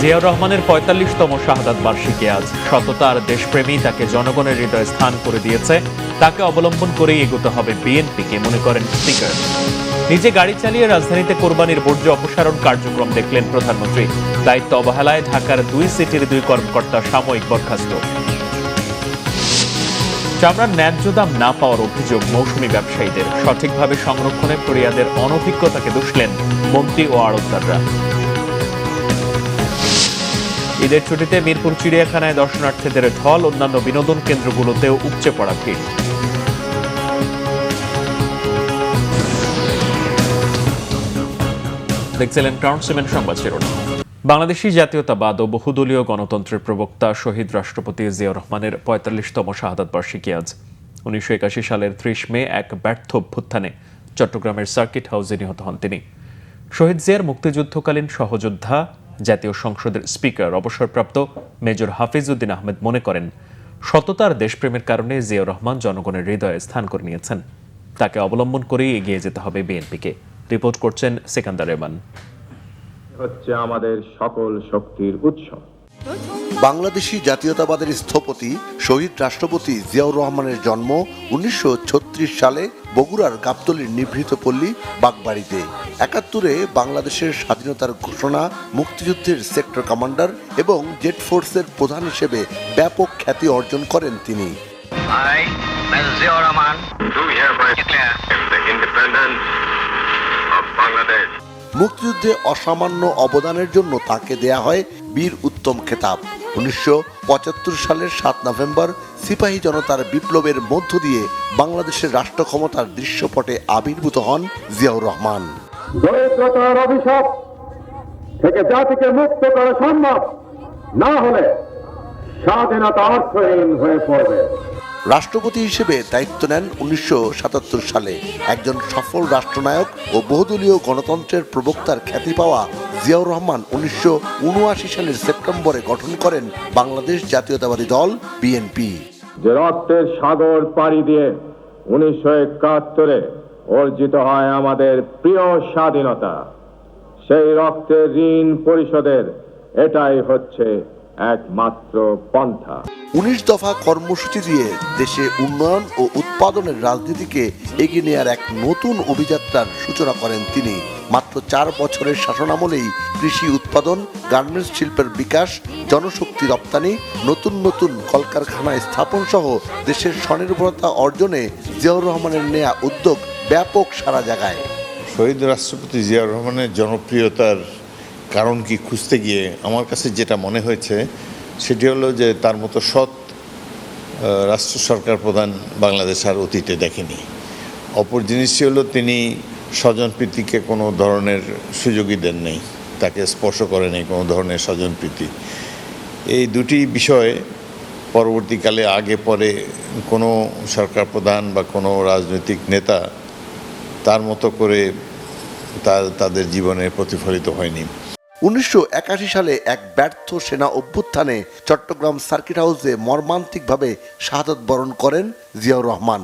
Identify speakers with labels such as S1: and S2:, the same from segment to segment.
S1: জিয়াউর রহমানের ৪৫তম শাহাদাত বার্ষিকী আজ। সততা আর দেশপ্রেমী তাকে জনগণের হৃদয়ে স্থান করে দিয়েছে। তাকে অবলম্বন করেই এগোতে হবে বিএনপিকে, মনে করেন স্পিকার। নিজে গাড়ি চালিয়ে রাজধানীতে কোরবানির বর্জ্য অপসারণ কার্যক্রম দেখলেন প্রধানমন্ত্রী। দায়িত্ব অবহেলায় ঢাকার ২ সিটির ২ কর্মকর্তা সাময়িক বরখাস্ত। চামড়ার ন্যায্য দাম না পাওয়ার অভিযোগ মৌসুমী ব্যবসায়ীদের। সঠিকভাবে সংরক্ষণে ফরিয়াদের অনভিজ্ঞতাকে দুষলেন মন্ত্রী ও আড়তদাররা। ঈদের ছুটিতে মিরপুর চিড়িয়াখানায় দর্শনার্থীদের ঢল, অন্যান্য বিনোদন কেন্দ্রগুলোতেও উপচে পড়া ভিড়। দেখছিলেন ক্রাউন সিমেন্ট সংবাদ শিরোনাম। বাংলাদেশি জাতীয়তাবাদ ও বহুদলীয় গণতন্ত্রের প্রবক্তা শহীদ রাষ্ট্রপতি জিয়াউর রহমানের ৪৫তম শাহাদাত বার্ষিকী আজ। ১৯৮১ সালের ৩০ মে এক ব্যর্থ অভ্যুত্থানে চট্টগ্রামের সার্কিট হাউসে নিহত হন তিনি। শহীদ জিয়ার মুক্তিযুদ্ধকালীন সহযোদ্ধা জাতীয় সংসদের স্পিকার অবসরপ্রাপ্ত মেজর হাফিজ উদ্দিন আহমেদ মনে করেন, সততার দেশপ্রেমের কারণে জিয়াউর রহমান জনগণের হৃদয়ে স্থান করে নিয়েছেন। তাকে অবলম্বন করেই এগিয়ে যেতে হবে বিএনপিকে। রিপোর্ট করছেন সিকান্দার রেহমান।
S2: হচ্ছে আমাদের সকল শক্তির উৎস।
S3: বাংলাদেশি জাতীয়তাবাদের স্থপতি শহীদ রাষ্ট্রপতি জিয়াউর রহমানের জন্ম ১৯৩৬ সালে বগুড়ার গাবতলীর নিভৃত পল্লী বাগবাড়িতে। ৭১-এ বাংলাদেশের স্বাধীনতার ঘোষণা, মুক্তিযুদ্ধের সেক্টর কমান্ডার এবং জেট ফোর্সের প্রধান হিসেবে ব্যাপক খ্যাতি অর্জন করেন তিনি। মুক্তিযুদ্ধে অসামান্য অবদানের জন্য তাকে দেয়া হয় বীর উত্তম খেতাব। ১৯৭৫ সালের ৭ নভেম্বর সিপাহী জনতার বিপ্লবের মধ্য দিয়ে বাংলাদেশের রাষ্ট্র ক্ষমতার দৃশ্যপটে আবির্ভূত হন জিয়াউর রহমান।
S2: দরিদ্রতার অভিশাপ থেকে জাতিকে মুক্ত করা সম্ভব না হলে স্বাধীনতা অর্থহীন হয়ে পড়বে।
S3: রাষ্ট্রপতি হিসেবে দায়িত্ব নেন ১৯৭৭ সালে। একজন সফল রাষ্ট্রনায়ক ও বহুদলীয় গণতন্ত্রের প্রবক্তার খ্যাতি পাওয়া জিয়াউর রহমান ১৯৭৯ সালের সেপ্টেম্বরে গঠন করেন বাংলাদেশ জাতীয়তাবাদী দল বিএনপি।
S2: যে রক্তের সাগর পাড়ি দিয়ে ১৯৭১-এ অর্জিত হয় আমাদের প্রিয় স্বাধীনতা, সেই রক্তের ঋণ পরিশোধের এটাই হচ্ছে একমাত্র পন্থা।
S3: ১৯ দফা কর্মসূচি দিয়ে দেশে উন্নয়ন ও উৎপাদনের রাজনীতিকে এগিয়ে নেওয়ার এক নতুন অভিযাত্রার সূচনা করেন তিনি। মাত্র ৪ বছরের শাসনামলেই কৃষি উৎপাদন, গার্মেন্টস শিল্পের বিকাশ, জনশক্তি রপ্তানি, নতুন নতুন কলকারখানা স্থাপন সহ দেশের স্বনির্ভরতা অর্জনে জিয়াউর রহমানের নেয়া উদ্যোগ ব্যাপক সাড়া জাগায়।
S4: শহীদ রাষ্ট্রপতি জিয়াউর রহমানের জনপ্রিয়তার কারণ কি খুঁজতে গিয়ে আমার কাছে যেটা মনে হয়েছে সেটি হলো যে তার মতো সৎ রাষ্ট্র সরকার প্রধান বাংলাদেশ আর অতীতে দেখেনি। অপর জিনিসটি হলো তিনি স্বজনপ্রীতিকে কোনো ধরনের সুযোগই দেন নেই, তাকে স্পর্শ করে নেই কোনো ধরনের স্বজনপ্রীতি। এই দুটি বিষয়ে পরবর্তীকালে আগে পরে কোনো সরকার প্রধান বা কোনো রাজনৈতিক নেতা তার মতো করে তাদের জীবনে প্রতিফলিত হয়নি।
S3: ১৯৮১ সালে এক ব্যর্থ সেনা অভ্যুত্থানে চট্টগ্রাম সার্কিট হাউসে মর্মান্তিকভাবে শাহাদাত বরণ করেন জিয়াউর রহমান।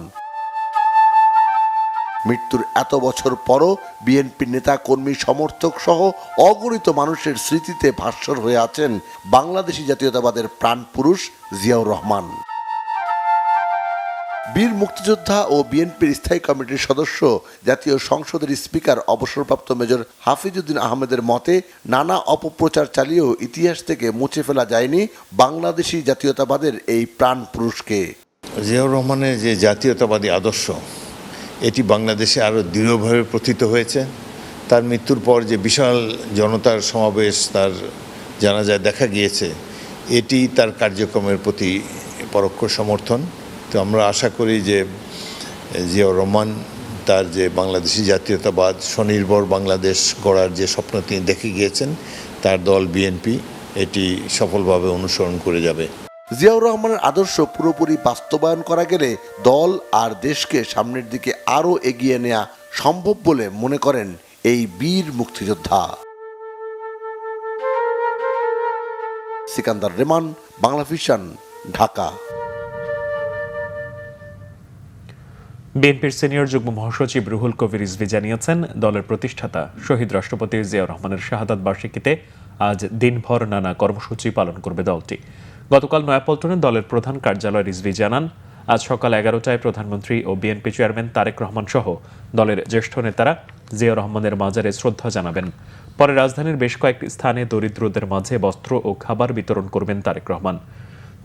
S3: মৃত্যুর এত বছর পরও বিএনপির নেতা কর্মী সমর্থক সহ অগণিত মানুষের স্মৃতিতে ভাস্বর হয়ে আছেন বাংলাদেশি জাতীয়তাবাদের প্রাণপুরুষ জিয়াউর রহমান। বীর মুক্তিযোদ্ধা ও বিএনপির স্থায়ী কমিটির সদস্য, জাতীয় সংসদের স্পিকার অবসরপ্রাপ্ত মেজর হাফিজ উদ্দিন আহমেদের মতে, নানা অপপ্রচার চালিয়েও ইতিহাস থেকে মুছে ফেলা যায়নি বাংলাদেশি জাতীয়তাবাদের এই প্রাণ পুরুষকে।
S4: জিয়াউর রহমানের যে জাতীয়তাবাদী আদর্শ এটি বাংলাদেশে আরও দৃঢ়ভাবে প্রথিত হয়েছে। তার মৃত্যুর পর যে বিশাল জনতার সমাবেশ তার জানাজায় দেখা গিয়েছে, এটি তার কার্যক্রমের প্রতি পরোক্ষ সমর্থন। তো আমরা আশা করি যে জিয়াউর রহমান তার যে বাংলাদেশি জাতীয়তাবাদ, স্বনির্ভর বাংলাদেশ গড়ার যে স্বপ্ন তিনি দেখে গিয়েছেন, তার দল বিএনপি এটি সফলভাবে অনুসরণ করে যাবে।
S3: জিয়াউর রহমানের আদর্শ পুরোপুরি বাস্তবায়ন করা গেলে দল আর দেশকে সামনের দিকে আরও এগিয়ে নেওয়া সম্ভব বলে মনে করেন এই বীর মুক্তিযোদ্ধা। সিকান্দার রেহমান, বাংলা ভিশন, ঢাকা।
S1: বিএনপির সিনিয়র যুগ্ম মহাসচিব রুহুল কবির রিজভী জানিয়েছেন, দলের প্রতিষ্ঠাতা শহীদ রাষ্ট্রপতি জিয়াউর রহমানের শাহাদাত বার্ষিকীতে আজ দিনভর নানা কর্মসূচি পালন করবে দলটি। গতকাল নয়াপল্টনে দলের প্রধান কার্যালয় রিজভী জানান, আজ সকাল 11টায় প্রধানমন্ত্রী ও বিএনপি চেয়ারম্যান তারেক রহমান সহ দলের জ্যেষ্ঠ নেতারা জিয়াউর রহমানের মাজারে শ্রদ্ধা জানাবেন। পরে রাজধানীর বেশ কয়েকটি স্থানে দরিদ্রদের মাঝে বস্ত্র ও খাবার বিতরণ করবেন তারেক রহমান।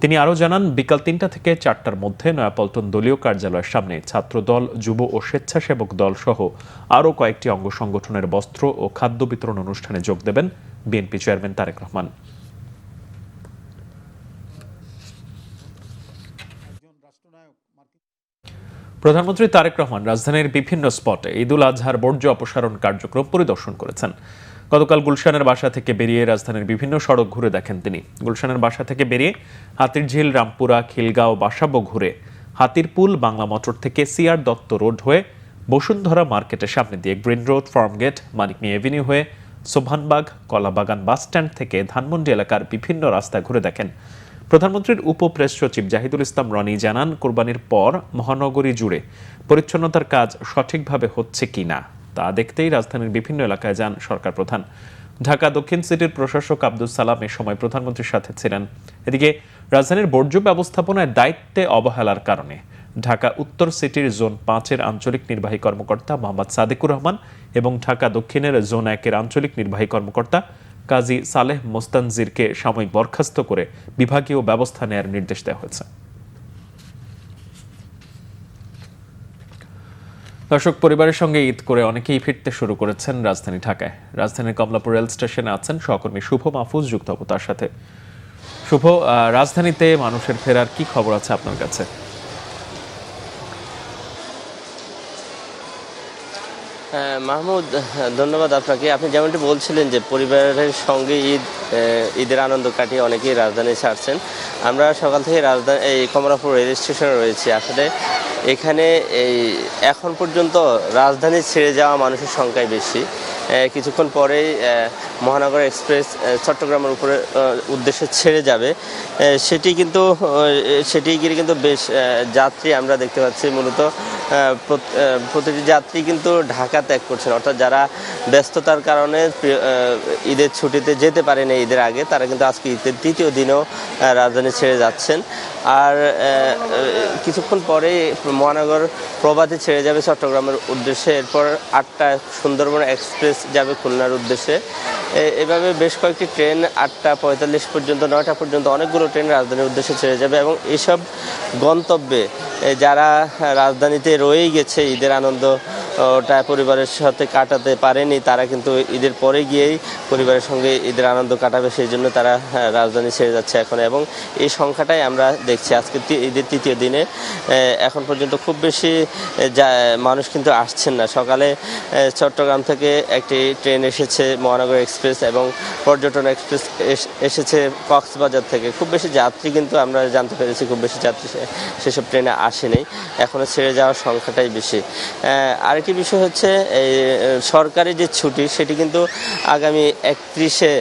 S1: তিনি আরও জানান, বিকাল 3টা থেকে 4টার মধ্যে নয়াপল্টন দলীয় কার্যালয়ের সামনে ছাত্রদল, যুব ও স্বেচ্ছাসেবক দল সহ আরও কয়েকটি অঙ্গ সংগঠনের বস্ত্র ও খাদ্য বিতরণ অনুষ্ঠানে যোগ দেবেন বিএনপি চেয়ারম্যান তারেক রহমান। প্রধানমন্ত্রী তারেক রহমান রাজধানীর বিভিন্ন স্পটে ঈদুল আজহার বর্জ্য অপসারণ কার্যক্রম পরিদর্শন করেছেন। গতকাল গুলশানের বাসা থেকে বেরিয়ে রাজধানীর বিভিন্ন সড়ক ঘুরে দেখেন তিনি। গুলশানের বাসা থেকে বেরিয়ে হাতিরঝিল, রামপুরা, খিলগাঁও, বাসাবো ঘুরে হাতিরপুল, বাংলা মোটর থেকে সিআর দত্ত রোড হয়ে বসুন্ধরা মার্কেটের সামনে দিয়ে গ্রিন রোড, ফার্মগেট, মানিক মিয়া এভিনিউ হয়ে সোভানবাগ, কলাবাগান বাস স্ট্যান্ড থেকে ধানমন্ডি এলাকার বিভিন্ন রাস্তা ঘুরে দেখেন। প্রধানমন্ত্রীর উপ প্রেস সচিব জাহিদুল ইসলাম রনি জানান, কোরবানির পর মহানগরী জুড়ে পরিচ্ছন্নতার কাজ সঠিকভাবে হচ্ছে কিনা তা দেখতেই রাজধানীর বিভিন্ন এলাকায় যান সরকার প্রধান। ঢাকা দক্ষিণ সিটির প্রশাসক আব্দুল সালাম এ সময় প্রধানমন্ত্রীর সাথে ছিলেন। এদিকে রাজধানীর বর্জ্য ব্যবস্থাপনায় দায়িত্বে অবহেলার কারণে ঢাকা উত্তর সিটির জোন 5-এর আঞ্চলিক নির্বাহী কর্মকর্তা মোহাম্মদ সাদেকুর রহমান এবং ঢাকা দক্ষিণের জোন 1-এর আঞ্চলিক নির্বাহী কর্মকর্তা কাজী সালেহ মোস্তানজিরকে সাময়িক বরখাস্ত করে বিভাগীয় ব্যবস্থা নেওয়ার নির্দেশ দেওয়া হয়েছে। দর্শক, পরিবারের সঙ্গে ঈদ করে অনেকেই ফিরতে শুরু করেছেন রাজধানী ঢাকায়। রাজধানীর কমলাপুর রেল স্টেশনে আছেন সহকর্মী শুভ মাহফুজ, যুক্ত হবো তার সাথে। শুভ, রাজধানীতে মানুষের ফেরার কি খবর আছে আপনার কাছে?
S5: মাহমুদ, ধন্যবাদ আপনাকে। আপনি যেমনটি বলছিলেন যে পরিবারের সঙ্গে ঈদের আনন্দ কাটিয়ে অনেকেই রাজধানী ছাড়ছেন। আমরা সকাল থেকে এই কমলাপুর রেল স্টেশনে রয়েছি। আসলে এখানে এখন পর্যন্ত রাজধানী ছেড়ে যাওয়া মানুষের সংখ্যাই বেশি। কিছুক্ষণ পরেই মহানগর এক্সপ্রেস চট্টগ্রামের উদ্দেশ্যে ছেড়ে যাবে। সেটি গিয়ে কিন্তু বেশ যাত্রী আমরা দেখতে পাচ্ছি। মূলত প্রতিটি যাত্রী কিন্তু ঢাকা ত্যাগ করছেন, অর্থাৎ যারা ব্যস্ততার কারণে ঈদের ছুটিতে যেতে পারেনি ঈদের আগে, তারা কিন্তু আজকে ঈদের তৃতীয় দিনেও রাজধানী ছেড়ে যাচ্ছেন। আর কিছুক্ষণ পরে মহানগর প্রভাতী ছেড়ে যাবে চট্টগ্রামের উদ্দেশ্যে। এরপর 8টায় সুন্দরবন এক্সপ্রেস যাবে খুলনার উদ্দেশ্যে। এভাবে বেশ কয়েকটি ট্রেন 8:45 পর্যন্ত, 9টা পর্যন্ত অনেকগুলো ট্রেন রাজধানীর উদ্দেশ্যে ছেড়ে যাবে। এবং এইসব গন্তব্যে যারা রাজধানীতে রয়েই গেছে, ঈদের আনন্দটা পরিবারের সাথে কাটাতে পারেনি, তারা কিন্তু ঈদের পরে গিয়েই পরিবারের সঙ্গে ঈদের আনন্দ কাটাবে, সেই জন্য তারা রাজধানী ছেড়ে যাচ্ছে এখন। এবং এই সংখ্যাটাই আমরা দেখছি আজকে ঈদের তৃতীয় দিনে। এখন পর্যন্ত খুব বেশি মানুষ কিন্তু আসছেন না। সকালে চট্টগ্রাম থেকে একটি ট্রেন এসেছে, মহানগর এক্সপ্রেস, এবং পর্যটন এক্সপ্রেস এসেছে কক্সবাজার থেকে। খুব বেশি যাত্রী কিন্তু আমরা জানতে পেরেছি, খুব বেশি যাত্রী সেসব ট্রেনে আসেনি। এখনও ছেড়ে যাওয়ার সংখ্যাটাই বেশি। আরেকটি বিষয় হচ্ছে, এই সরকারি যে ছুটি সেটি কিন্তু আগামী 31শে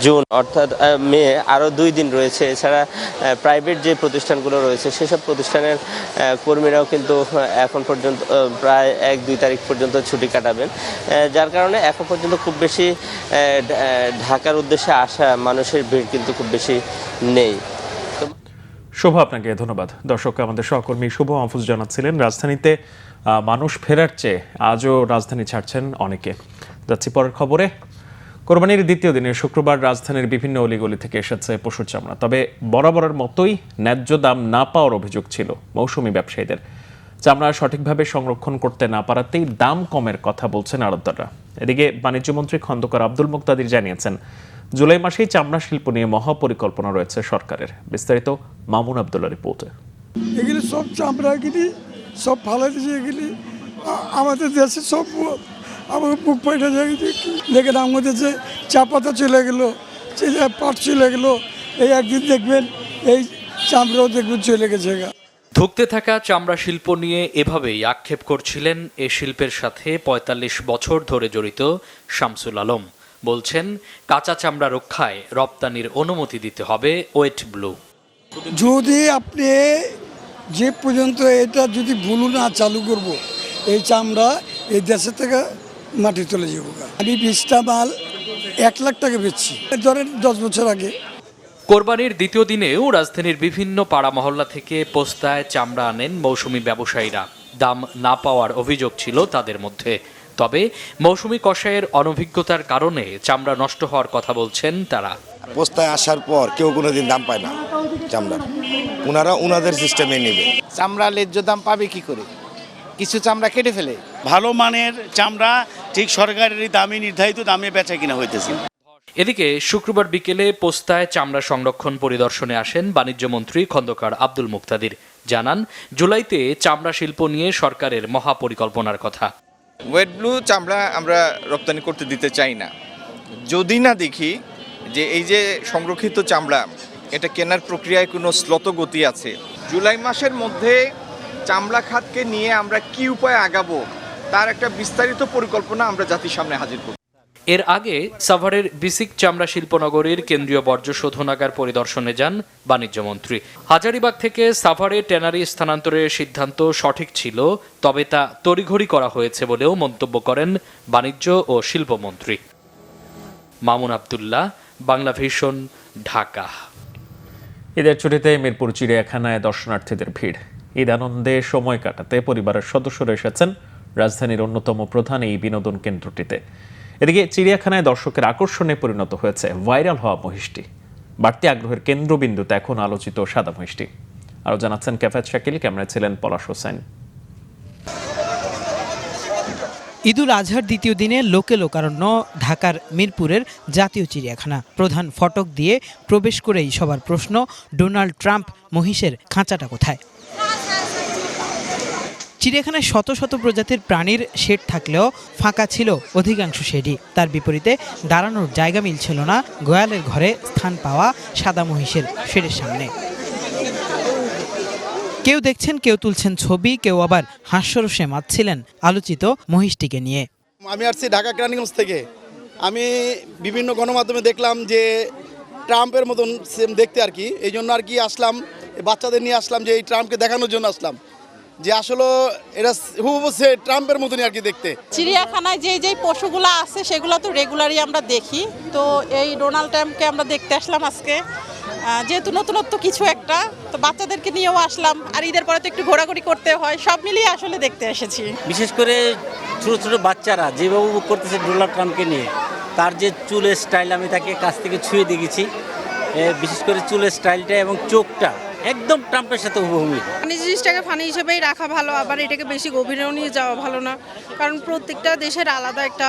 S5: জুন অর্থাৎ মে আরও 2 দিন রয়েছে। এছাড়া প্রাইভেট যে প্রতিষ্ঠানগুলো রয়েছে সেসব প্রতিষ্ঠানের কর্মীরাও কিন্তু এখন পর্যন্ত প্রায় 1-2 তারিখ পর্যন্ত ছুটি কাটাবেন, যার কারণে এখন পর্যন্ত খুব বেশি ঢাকার উদ্দেশ্যে আসা মানুষের ভিড় কিন্তু খুব বেশি নেই।
S1: শুভ, আপনাকে ধন্যবাদ। দর্শক, আমাদের সহকর্মী শুভ মাহফুজ জানাচ্ছিলেন রাজধানীতে মানুষ ফেরার চেয়ে আজও রাজধানী ছাড়ছেন অনেকে। যাচ্ছি পরের খবরে। কোরবানির দ্বিতীয় দিনে শুক্রবার রাজধানীর বিভিন্ন অলিগলি থেকে এসেছে পশুর চামড়া। তবে বরাবরের মতোই ন্যায্য দাম না পাওয়ার অভিযোগ ছিল মৌসুমি ব্যবসায়ীদের। চামড়া সঠিকভাবে সংরক্ষণ করতে না পারাতেই দাম কমের কথা বলছেন আড়তদাররা। এদিকে বাণিজ্যমন্ত্রী খন্দকার আব্দুল মুকতাদির জানিয়েছেন, জুলাই মাসেই চামড়া শিল্প নিয়ে মহাপরিকল্পনা রয়েছে সরকারের। বিস্তারিত মামুন আব্দুল্লাহ রিপোর্টে।
S6: এগুলি সব চামড়াগুলি সব ফালাই দিয়েছে। এগুলি আমাদের দেশে সব আমার বুক পাইটা দেখে দাম হতেছে। চা পাতা চলে গেলো, পাট চলে গেলো। এই একদিন দেখবেন এই চামড়াও দেখবেন চলে গেছে।
S7: ধুঁকতে থাকা চামড়া শিল্প নিয়ে এভাবেই আক্ষেপ করছিলেন এ শিল্পের সাথে 45 বছর ধরে জড়িত শামসুল আলম। বলছেন, কাঁচা চামড়া রক্ষায় রপ্তানির অনুমতি দিতে হবে ওয়েট ব্লু।
S6: যদি আপনি যে পর্যন্ত এটা যদি ব্লু না চালু করব, এই চামড়া এই দেশের থেকে মাটি চলে যাব। আমি 20টা মাল 1 লাখ টাকা বেচছি ধরেন 10 বছর আগে।
S7: কোরবানির দ্বিতীয় দিনেও রাজধানীর বিভিন্ন পাড়া মহল্লা থেকে পোস্তায় চামড়া আনেন মৌসুমি ব্যবসায়ীরা। দাম না পাওয়ার অভিযোগ ছিল তাদের মধ্যে। তবে মৌসুমি কসাইয়ের অনভিজ্ঞতার কারণে চামড়া নষ্ট হওয়ার কথা বলছেন তারা।
S8: পোস্তায় আসার পর কেউ কোনোদিন দাম পায় না চামড়ার, ওনারা ওনাদের সিস্টেমে নেবে।
S9: চামড়া ন্যায্য দাম পাবে কি করে? কিছু চামড়া কেটে ফেলে।
S10: ভালো মানের চামড়া ঠিক সরকারের দামে নির্ধারিত দামে বেচা কিনা হইতেছে।
S7: এদিকে শুক্রবার বিকেলে পোস্তায় চামড়া সংরক্ষণ পরিদর্শনে আসেন বাণিজ্য মন্ত্রী খন্দকার আব্দুল মুক্তাদির। জানান, জুলাইতে চামড়া শিল্প নিয়ে সরকারের মহাপরিকল্পনার কথা।
S11: ওয়েট ব্লু চামড়া আমরা রপ্তানি করতে দিতে চাই না, যদি না দেখি যে এই যে সংরক্ষিত চামড়া এটা কেনার প্রক্রিয়ায় কোনো শ্লথ গতি আছে। জুলাই মাসের মধ্যে চামড়া খাতকে নিয়ে আমরা কি উপায়ে আগাবো তার একটা বিস্তারিত পরিকল্পনা আমরা জাতির সামনে হাজির করব।
S7: এর আগে সাভারের বিসিক চামড়া শিল্পনগরীর কেন্দ্রীয় বর্জ্য শোধনাগার পরিদর্শনে যান বাণিজ্যমন্ত্রী। হাজারীবাগ থেকে সাভারে ট্যানারি স্থানান্তরের সিদ্ধান্ত সঠিক ছিল, তবে তা তড়িঘড়ি করা হয়েছে বলেও মন্তব্য করেন বাণিজ্য ও শিল্পমন্ত্রী। মামুন আব্দুল্লাহ, বাংলা ভিশন, ঢাকা।
S1: ঈদের ছুটিতে মিরপুর চিড়িয়াখানায় দর্শনার্থীদের ভিড়। ঈদ আনন্দে সময় কাটাতে পরিবারের সদস্যরা এসেছেন রাজধানীর অন্যতম প্রধান এই বিনোদন কেন্দ্রটিতে। এদিকে চিড়িয়াখানায় দর্শকের আকর্ষণে পরিণত হয়েছে ভাইরাল হওয়া মহিষটি। বাড়তি আগ্রহের কেন্দ্রবিন্দুতে এখন আলোচিত সাদা মহিষটি। আরও জানাচ্ছেন ক্যাফেত শাকিল, ক্যামেরায় ছিলেন পলাশ হোসেন।
S12: ঈদুল আজহার দ্বিতীয় দিনে লোকে লোকারণ্য ঢাকার মিরপুরের জাতীয় চিড়িয়াখানা। প্রধান ফটক দিয়ে প্রবেশ করেই সবার প্রশ্ন, ডোনাল্ড ট্রাম্প মহিষের খাঁচাটা কোথায়? চিড়িয়াখানায় শত শত প্রজাতির প্রাণীর শেড থাকলেও ফাঁকা ছিল অধিকাংশ শেডই। তার বিপরীতে দাঁড়ানোর জায়গা মিলছিল না গোয়ালের ঘরে স্থান পাওয়া সাদা মহিষের শেডের সামনে। কেউ দেখছেন, কেউ তুলছেন ছবি, কেউ আবার হাস্যরসে মাতছিলেন আলোচিত মহিষটিকে নিয়ে।
S13: আমি আসছি ঢাকা কেরানীগঞ্জ থেকে। আমি বিভিন্ন গণমাধ্যমে দেখলাম যে ট্রাম্পের মতন সেম দেখতে আর কি, এই জন্য আর কি আসলাম, বাচ্চাদের নিয়ে আসলাম যে এই ট্রাম্পকে দেখানোর জন্য আসলাম যে আসলে এটা হুবহু সে ট্রাম্পের মতনই আর কি দেখতে।
S14: চিড়িয়াখানায় যেই পশুগুলো আছে সেগুলো তো রেগুলারই আমরা দেখি, তো এই ডোনাল্ড ট্রাম্পকে আমরা দেখতে আসলাম আজকে, যেহেতু নতুনত্ব কিছু একটা, তো বাচ্চাদেরকে নিয়েও আসলাম। আর ঈদের পরে তো একটু ঘোরাঘুরি করতে হয়, সব মিলিয়ে আসলে দেখতে এসেছি।
S5: বিশেষ করে ছোট ছোট বাচ্চারা যেভাবে উপভোগ করতেছে ডোনাল্ড ট্রাম্পকে নিয়ে, তার যে চুলের স্টাইল আমি তাকে কাছ থেকে ছুঁয়ে দেখেছি, বিশেষ করে চুলের স্টাইলটা এবং চোখটা একদম ট্রাম্পের সাথে হুবহু।
S14: ফানি জিনিসটাকে ফানি হিসেবেই রাখা ভালো, আবার এটাকে বেশি গভীরেও নিয়ে যাওয়া ভালো না, কারণ প্রত্যেকটা দেশের আলাদা একটা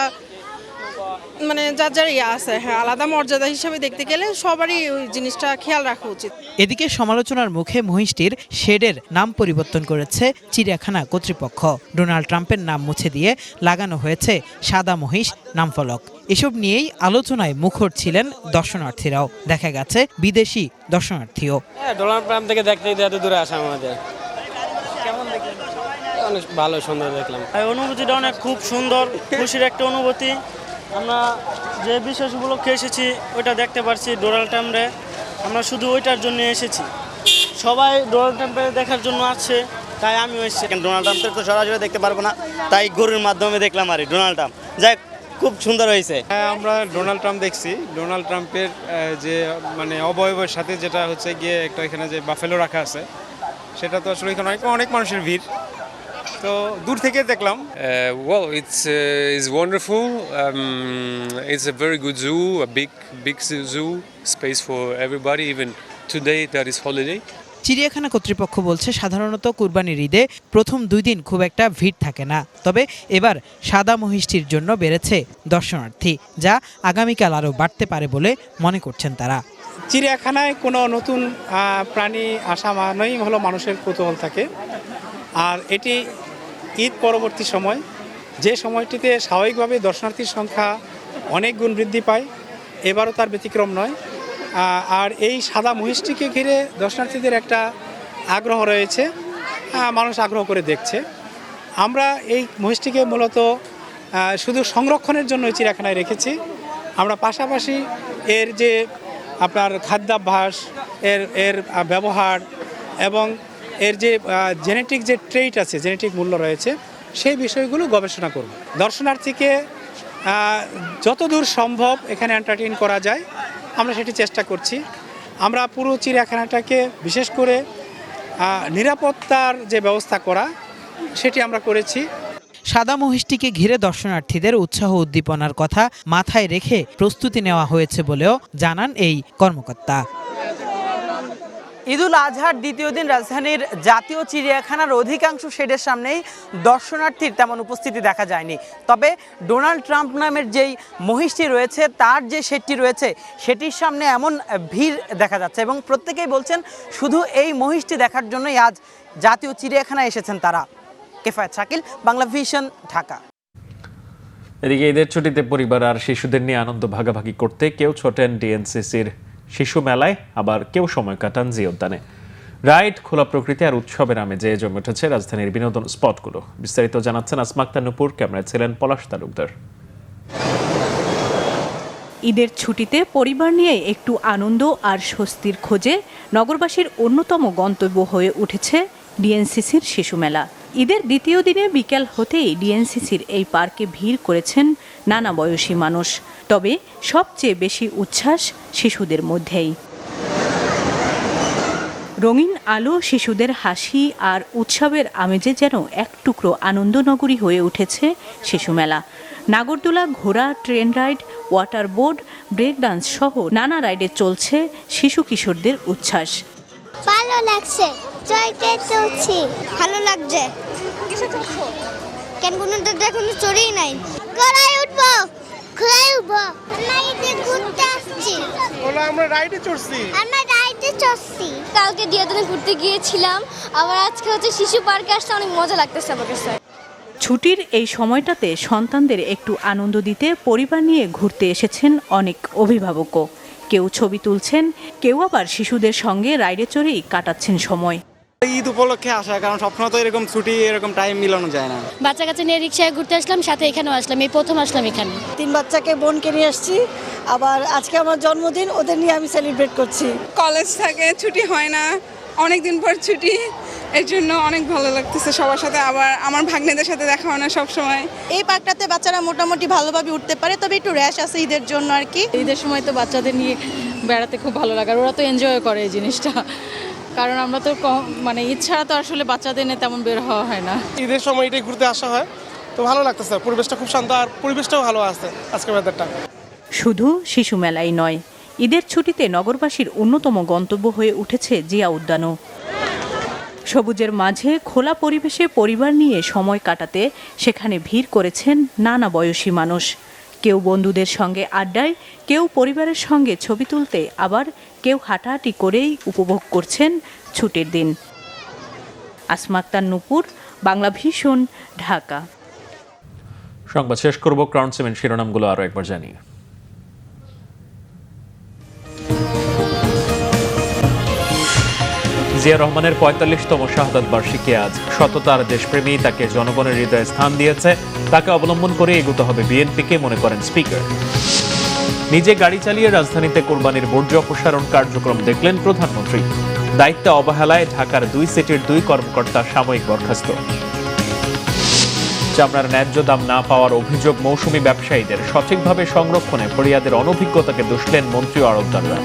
S14: মানে যার যার আছে, হ্যাঁ, আলাদা মর্যাদা হিসেবে দেখতে গেলে সবারই ওই জিনিসটা খেয়াল রাখা উচিত।
S12: এদিকে সমালোচনার মুখে মহিষটির শেডের নাম পরিবর্তন করেছে চিড়িয়াখানা কর্তৃপক্ষ। ডোনাল্ড ট্রাম্পের নাম মুছে দিয়ে লাগানো হয়েছে সাদা মহিষ নামফলক। এসব নিয়েই আলোচনায় মুখর ছিলেন দর্শনার্থীরাও। দেখা গেছে বিদেশি দর্শনার্থীও।
S5: ডোনাল্ড ট্রাম্প থেকে দেখতে এত দূরে আসা আমাদের কেমন দেখলেন? অনেক ভালো, সুন্দর দেখলাম।
S10: অনুভূতিটা অনেক খুব সুন্দর, খুশির একটা অনুভূতি। আমরা যে বিশেষ উপলক্ষে এসেছি ওইটা দেখতে পারছি ডোনাল্ড ট্রাম্পে, আমরা শুধু ওইটার জন্য এসেছি। সবাই ডোনাল্ড ট্রাম্পে দেখার জন্য আসছে, তাই আমিও এসেছি।
S9: ডোনাল্ড ট্রাম্পের তো সরাসরি দেখতে পারবো না, তাই গরুর মাধ্যমে দেখলাম আর ডোনাল্ড ট্রাম্প, যাই খুব সুন্দর হয়েছে।
S15: হ্যাঁ, আমরা ডোনাল্ড ট্রাম্প দেখছি। ডোনাল্ড ট্রাম্পের যে মানে অবয়বের সাথে যেটা হচ্ছে গিয়ে একটা এখানে যে বাফেলো রাখা আছে, সেটা তো আসলে এখানে অনেক মানুষের ভিড়, তো দূর থেকে দেখলাম।
S16: Well, it's wonderful. It's a very good zoo, a big zoo, space for everybody. Even today, that is holiday.
S12: চিড়িয়াখানা কর্তৃপক্ষ বলছে সাধারণত কুরবানির ঈদে প্রথম 2 দিন খুব একটা ভিড় থাকে না, তবে এবার সাদা মহিষটির জন্য বেড়েছে দর্শনার্থী, যা আগামীকাল আরও বাড়তে পারে বলে মনে করছেন তারা।
S15: চিড়িয়াখানায় কোনো নতুন প্রাণী আসা মানেই হলো মানুষের কৌতূহল থাকে, আর এটি ঈদ পরবর্তী সময়, যে সময়টিতে স্বাভাবিকভাবে দর্শনার্থীর সংখ্যা অনেক গুণ বৃদ্ধি পায়, এবারও তার ব্যতিক্রম নয়। আর এই সাদা মহিষটিকে ঘিরে দর্শনার্থীদের একটা আগ্রহ রয়েছে, মানুষ আগ্রহ করে দেখছে। আমরা এই মহিষটিকে মূলত শুধু সংরক্ষণের জন্য চিড়িয়াখানায় রেখেছি। আমরা পাশাপাশি এর যে আপনার খাদ্যাভ্যাস, এর ব্যবহার এবং এর যে জেনেটিক যে ট্রেইট আছে, জেনেটিক মূল্য রয়েছে, সেই বিষয়গুলো গবেষণা করব। দর্শনার্থীকে যতদূর সম্ভব এখানে এন্টারটেইন করা যায় আমরা সেটি চেষ্টা করছি। আমরা পুরো চিড়িয়াখানাটাকে বিশেষ করে নিরাপত্তার যে ব্যবস্থা করা সেটি আমরা করেছি।
S12: সাদা মহিষটিকে ঘিরে দর্শনার্থীদের উৎসাহ উদ্দীপনার কথা মাথায় রেখে প্রস্তুতি নেওয়া হয়েছে বলেও জানান এই কর্মকর্তা।
S17: ঈদুল আজহার দ্বিতীয় দিন রাজধানীর জাতীয় চিড়িয়াখানার অধিকাংশ শেডের সামনেই দর্শনার্থীর তেমন উপস্থিতি দেখা যায়নি। তবে ডোনাল্ড ট্রাম্প নামের যেই মহিষটি রয়েছে তার যে শেডটি রয়েছে সেটির সামনে এমন ভিড় দেখা যাচ্ছে এবং প্রত্যেকেই বলছেন শুধু এই মহিষটি দেখার জন্যই আজ জাতীয় চিড়িয়াখানায় এসেছেন তারা। কেফায়েত শাকিল, বাংলা ভিশন, ঢাকা।
S1: এদিকে ঈদের ছুটিতে পরিবার আর শিশুদের নিয়ে আনন্দ ভাগাভাগি করতে কেউ ছোটেন ডিএনসিসির শিশু মেলায়, আবার কেউ সময় কাটান জি উদ্যানে। রাইড, খোলা প্রকৃতি আর উৎসবের আমেজে জমে উঠেছে রাজধানীর বিনোদন স্পটগুলো। বিস্তারিত জানাচ্ছেন আসমা আক্তার নূপুর, ক্যামেরায় ছিলেন পলাশ তালুকদার।
S18: ঈদের ছুটিতে পরিবার নিয়ে একটু আনন্দ আর স্বস্তির খোঁজে নগরবাসীর অন্যতম গন্তব্য হয়ে উঠেছে ডিএনসিসির শিশু মেলা। ঈদের দ্বিতীয় দিনে বিকেল হতেই ডিএনসিসির এই পার্কে ভিড় করেছেন নানা বয়সী মানুষ। তবে সবচেয়ে বেশি উচ্ছ্বাস শিশুদের মধ্যেই। রঙিন আলো, শিশুদের হাসি আর উৎসবের আমেজে যেন এক টুকরো আনন্দনগরী হয়ে উঠেছে শিশু মেলা। নাগরদোলা, ঘোড়া, train ride, water board, break dance সহ নানা রাইডে চলছে শিশু কিশোরদের উচ্ছ্বাস।
S19: ভালো লাগছে, জয়কে চলছি, ভালো লাগছে। কেন কোনো তো এখনো চড়েই নাই। ঘোড়ায় উঠবো, ঘোড়ায় উঠবো। আমরা ঘুরতে আসছি।
S20: আমরা রাইডে চড়ছি।
S19: আমরা রাইডে চড়ছি। কালকে দিয়াদনে ঘুরতে গিয়েছিলাম, আবার আজকে হচ্ছে শিশু পার্কে আসতে অনেক মজা লাগতেছে আমার কাছে।
S18: ছুটির এই সময়টাতে সন্তানদের একটু আনন্দ দিতে পরিবার নিয়ে ঘুরতে এসেছেন অনেক অভিভাবকও। কেউ ছবি তুলছেন, কেউ আবার শিশুদের সঙ্গে রাইডে চড়েই কাটাচ্ছেন সময়।
S21: ঈদ উপলক্ষে আসা, কারণ সবসময় তো এরকম ছুটি এরকম টাইম মিলানো যায় না।
S19: বাচ্চা কাচ্চা নিয়ে রিক্সায় ঘুরতে আসলাম, সাথে এখানেও আসলাম, এই প্রথম আসলাম এখানে।
S22: 3 বাচ্চাকে বোনকে নিয়ে আসছি, আবার আজকে আমার জন্মদিন, ওদের নিয়ে আমি সেলিব্রেট করছি।
S23: কলেজ থাকে, ছুটি হয় না, অনেকদিন পর ছুটি, এর জন্য অনেক ভালো লাগতেছে সবার সাথে। আবার আমার ভাগ্নেদের সাথে দেখা হয় না সব সময়।
S24: এই পার্কটাতে বাচ্চারা মোটামুটি ভালোভাবে উঠতে পারে, তবে একটু র্যাশ আছে ঈদের জন্য আর কি। ঈদের সময় তো বাচ্চাদের নিয়ে বেড়াতে খুব ভালো লাগে, আর ওরা তো এনজয় করে এই জিনিসটা, কারণ আমরা তো মানে ঈদ ছাড়া তো আসলে বাচ্চাদের নিয়ে তেমন বের হওয়া হয় না।
S20: ঈদের সময় এটাই ঘুরতে আসা হয়, তো ভালো লাগতেছে, পরিবেশটা খুব শান্ত আর পরিবেশটাও ভালো আছে আজকের ওয়েদারটা।
S18: শুধু শিশু মেলাই নয়, ঈদের ছুটিতে নগরবাসীর অন্যতম গন্তব্য হয়ে উঠেছে জিয়া উদ্যানও। সবুজের মাঝে খোলা পরিবেশে পরিবার নিয়ে সময় কাটাতে সেখানে ভিড় করেছেন নানা বয়সী মানুষ। কেউ বন্ধুদের সঙ্গে আড্ডায়, কেউ পরিবারের সঙ্গে ছবি তুলতে, আবার কেউ হাঁটাহাঁটি করেই উপভোগ করছেন ছুটির দিন। আসমা আক্তার নূপুর, বাংলা ভিশন, ঢাকা।
S1: সংবাদ শেষ করব, ক্রাউন সিমেন্ট শিরোনামগুলো আরও একবার জানিয়ে। জিয়া রহমানের ৪৫তম শাহাদাত বার্ষিকী আজ। সততার দেশপ্রেমী তাকে জনগণের হৃদয়ে স্থান দিয়েছে, তাকে অবলম্বন করে এগোতে হবে বিএনপিকে, মনে করেন স্পিকার। নিজে গাড়ি চালিয়ে রাজধানীতে কোরবানির বর্জ্য অপসারণ কার্যক্রম দেখলেন প্রধানমন্ত্রী। দায়িত্বে অবহেলায় ঢাকার 2 সিটির 2 কর্মকর্তা সাময়িক বরখাস্ত। চামড়ার ন্যায্য দাম না পাওয়ার অভিযোগ মৌসুমী ব্যবসায়ীদের, সঠিকভাবে সংরক্ষণে ফরিয়াদের অনভিজ্ঞতাকে দুষলেন মন্ত্রী ও আড়তদাররা।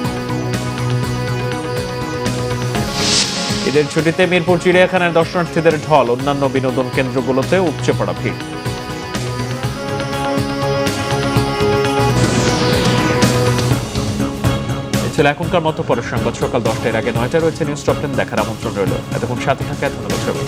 S1: ঈদের ছুটিতে মিরপুর চিড়িয়াখানার দর্শনার্থীদের ঢল, অন্যান্য বিনোদন কেন্দ্রগুলোতে উপচে পড়া ভিড়। ছিল এখনকার মতো, পরের সংবাদ সকাল 10টার আগে 9টায় রয়েছে নিউজ টপ 10 দেখার আমন্ত্রণ রইল। এতক্ষণ সাথে থাকা ধন্যবাদ সবাই।